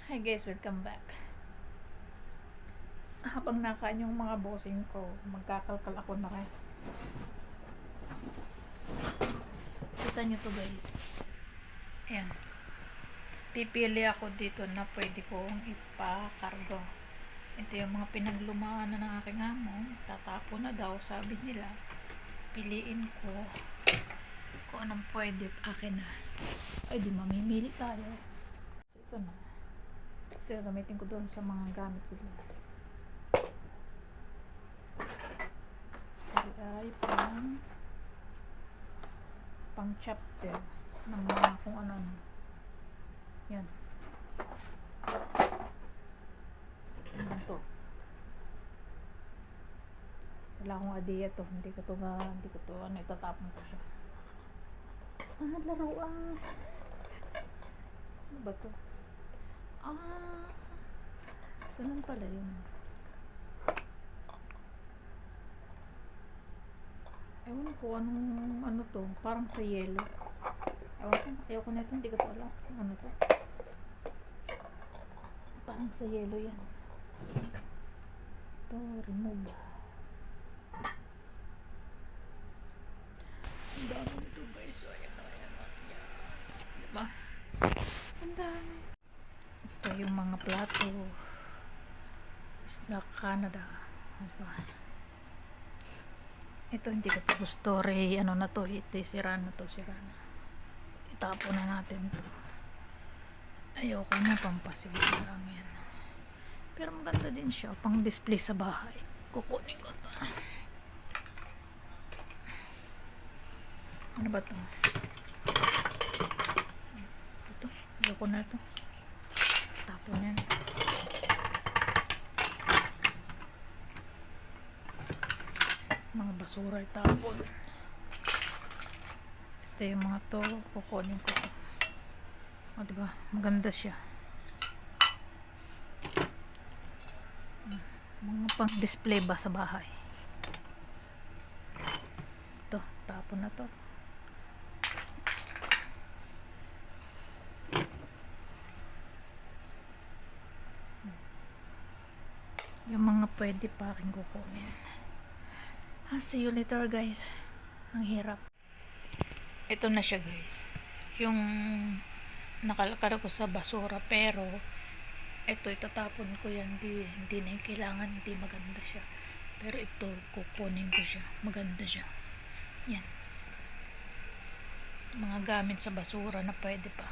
Hi guys, welcome back. Habang nakain yung mga bossing ko, magkakalkal ako na kayo. Kita nyo to guys. Ayan. Pipili ako dito na pwede kong ipakargo. Ito yung mga pinaglumaan na ng aking amo. Tatapo na daw, sabi nila. Piliin ko kung anong pwede at akin na. Ay di mamimili tayo. So ito na. Ito gamitin ko doon sa mga gamit ko doon. Ito ay pang chapter ng mga kung ano. Yan. Ano to? Wala akong idea to. Hindi ko to itatapon ko siya. Laruan. Ano ba to? Ganun pala yun. Ewan ko anong ano to. Parang sa yellow. Ayaw ko na ito. Hindi ko to alam. Ano to? Parang sa yellow yan. Ito, remove. Ang dami nito guys. So, ayan. Diba? Ang dami. Ito yung mga plato. Isla Canada. Diba? Ito hindi ko to gusto. Ano na to? Ito sira na. Itapon na natin to. Ayoko na pampasigil lang yan. Pero maganda din siya. Pang display sa bahay. Kukunin ko to. Ano ba to? Ito. Ayoko na to. Tapon yan. Mga basura itapon. Ito yung mga to. Kukunin ko to. O diba? Maganda siya. Mga pang display ba sa bahay. Ito. Tapon na to. Yung mga pwede pa aking kukunin. See you later guys. Ang hirap. Ito na siya guys. Yung nakalakar ko sa basura, pero ito itatapon ko yan. Hindi na yung kailangan. Hindi maganda siya. Pero ito kukunin ko siya. Maganda siya. Yan. Mga gamit sa basura na pwede pa.